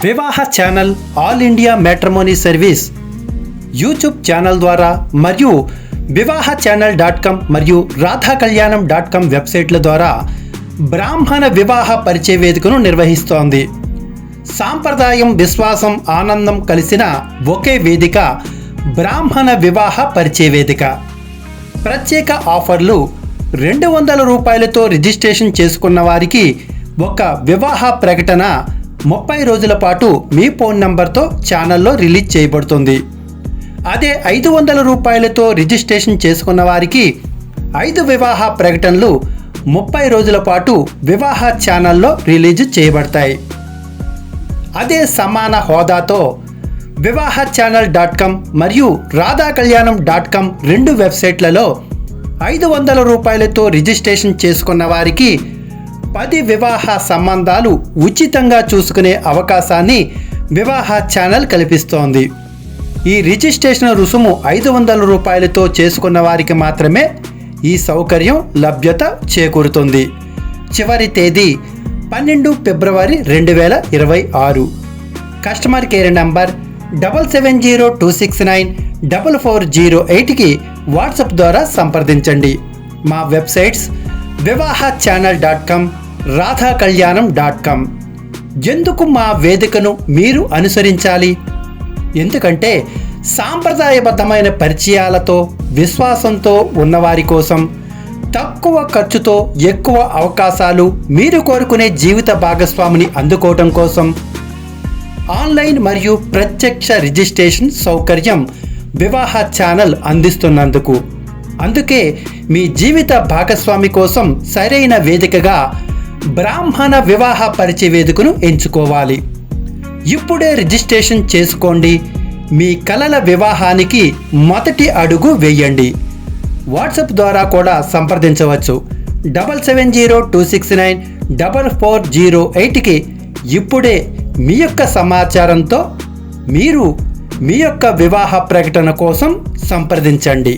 వివాహ channel all India matrimony service YouTube channel ద్వారా మరియు వివాహ ఛానల్.com మరియు రాధాకళ్యాణం.com వెబ్సైట్ల ద్వారా బ్రాహ్మణ వివాహ పరిచయ వేదికను నిర్వహిస్తోంది. సాంప్రదాయం, విశ్వాసం, ఆనందం కలిసిన ఒకే వేదిక బ్రాహ్మణ వివాహ పరిచయ వేదిక. ప్రత్యేక ఆఫర్లు: 200 రూపాయలతో రిజిస్ట్రేషన్ చేసుకున్న వారికి ఒక వివాహ ప్రకటన 30 రోజుల పాటు మీ ఫోన్ నంబర్తో ఛానల్లో రిలీజ్ చేయబడుతుంది. అదే 500 రూపాయలతో రిజిస్ట్రేషన్ చేసుకున్న వారికి 5 వివాహ ప్రకటనలు 30 రోజుల పాటు వివాహ ఛానల్లో రిలీజ్ చేయబడతాయి. అదే సమాన హోదాతో వివాహ ఛానల్.com మరియు రాధాకళ్యాణం.com రెండు వెబ్సైట్లలో 500 రూపాయలతో రిజిస్ట్రేషన్ చేసుకున్న వారికి 10 వివాహ సంబంధాలు ఉచితంగా చూసుకునే అవకాశాన్ని వివాహ ఛానల్ కల్పిస్తోంది. ఈ రిజిస్ట్రేషన్ రుసుము 500 రూపాయలతో చేసుకున్న వారికి మాత్రమే ఈ సౌకర్యం లభ్యత చేకూరుతుంది. చివరి తేదీ 12 ఫిబ్రవరి 2026. కస్టమర్ కేర్ నంబర్ 7702694408కి వాట్సాప్ ద్వారా సంప్రదించండి. మా వెబ్సైట్స్ వివాహ ఛానల్.com, రాధాకళ్యాణం.com. ఎందుకు మా వేదికను మీరు అనుసరించాలి? ఎందుకంటే సాంప్రదాయబద్ధమైన పరిచయాలతో, విశ్వాసంతో ఉన్నవారి కోసం తక్కువ ఖర్చుతో ఎక్కువ అవకాశాలు, మీరు కోరుకునే జీవిత భాగస్వామిని అందుకోవటం కోసం ఆన్లైన్ మరియు ప్రత్యక్ష రిజిస్ట్రేషన్ సౌకర్యం వివాహ ఛానల్ అందిస్తున్నందుకు. అందుకే మీ జీవిత భాగస్వామి కోసం సరైన వేదికగా బ్రాహ్మణ వివాహ పరిచయ వేదికను ఎంచుకోవాలి. ఇప్పుడే రిజిస్ట్రేషన్ చేసుకోండి. మీ కలల వివాహానికి మొదటి అడుగు వేయండి. వాట్సాప్ ద్వారా కూడా సంప్రదించవచ్చు. 7702694408కి ఇప్పుడే మీ యొక్క సమాచారంతో మీరు మీ యొక్క వివాహ ప్రకటన కోసం సంప్రదించండి.